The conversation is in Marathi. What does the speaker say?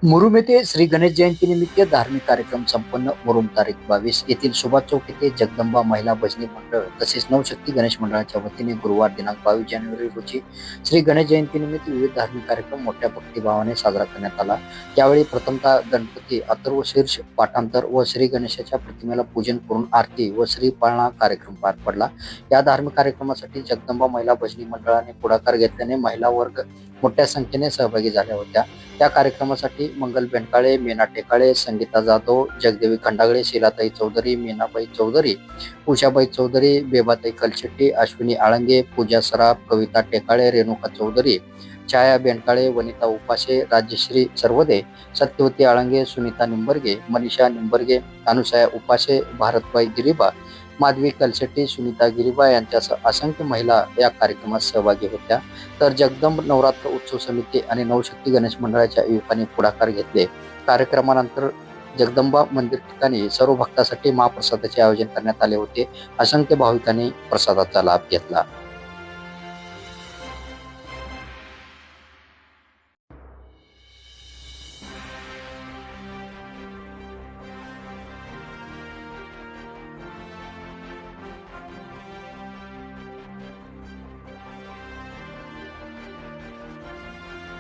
मुरुम येथे श्री गणेश जयंतीनिमित्त धार्मिक कार्यक्रम संपन्न. मुरुम तारीख 22 येथील सुभाष चौक येथे जगदंबा महिला भजनी मंडळ तसेच नवशक्ती गणेश मंडळाच्या वतीने गुरुवार दिनांक 22 जानेवारी रोजी श्री गणेश जयंतीनिमित्त विविध धार्मिक कार्यक्रम मोठ्या भक्तिभावाने साजरा करण्यात आला. यावेळी प्रथमतः गणपती अथर्व शीर्ष पाठांतर व श्री गणेशाच्या प्रतिमेला पूजन करून आरती व श्रीपाळणा कार्यक्रम पार पडला. या धार्मिक कार्यक्रमासाठी जगदंबा महिला भजनी मंडळाने पुढाकार घेतल्याने महिला वर्ग मोठ्या संख्येने सहभागी झाल्या होत्या. या कार्यक्रमासाठी मंगल बेंडकाळे, मीना टेकाळे, संगीता जाधव, जगदेवी खंडागळे, शीलाताई चौधरी, मीनाबाई चौधरी, उषाबाई चौधरी, बेबाताई कलशेट्टी, अश्विनी आळंगे, पूजा सराफ, कविता टेकाळे, रेणुका चौधरी, छाया बेंडकाळे, वनिता उपासे, राजश्री सर्वदे, सत्यवती आळंगे, सुनीता निंबर्गे, मनीषा निंबर्गे, अनुसया उपासे, भारतबाई गिरिबा, माधवी कलशेट्टी, सुनीता गिरिबा यांच्यासह असंख्य महिला या कार्यक्रमात सहभागी होत्या. तर जगदंब नवरात्र उत्सव समिती आणि नवशक्ती गणेश मंडळाच्या युवकांनी पुढाकार घेतले. कार्यक्रमानंतर जगदंबा मंदिर ठिकाणी सर्व भक्तांसाठी महाप्रसादाचे आयोजन करण्यात आले होते. असंख्य भाविकांनी प्रसादाचा लाभ घेतला.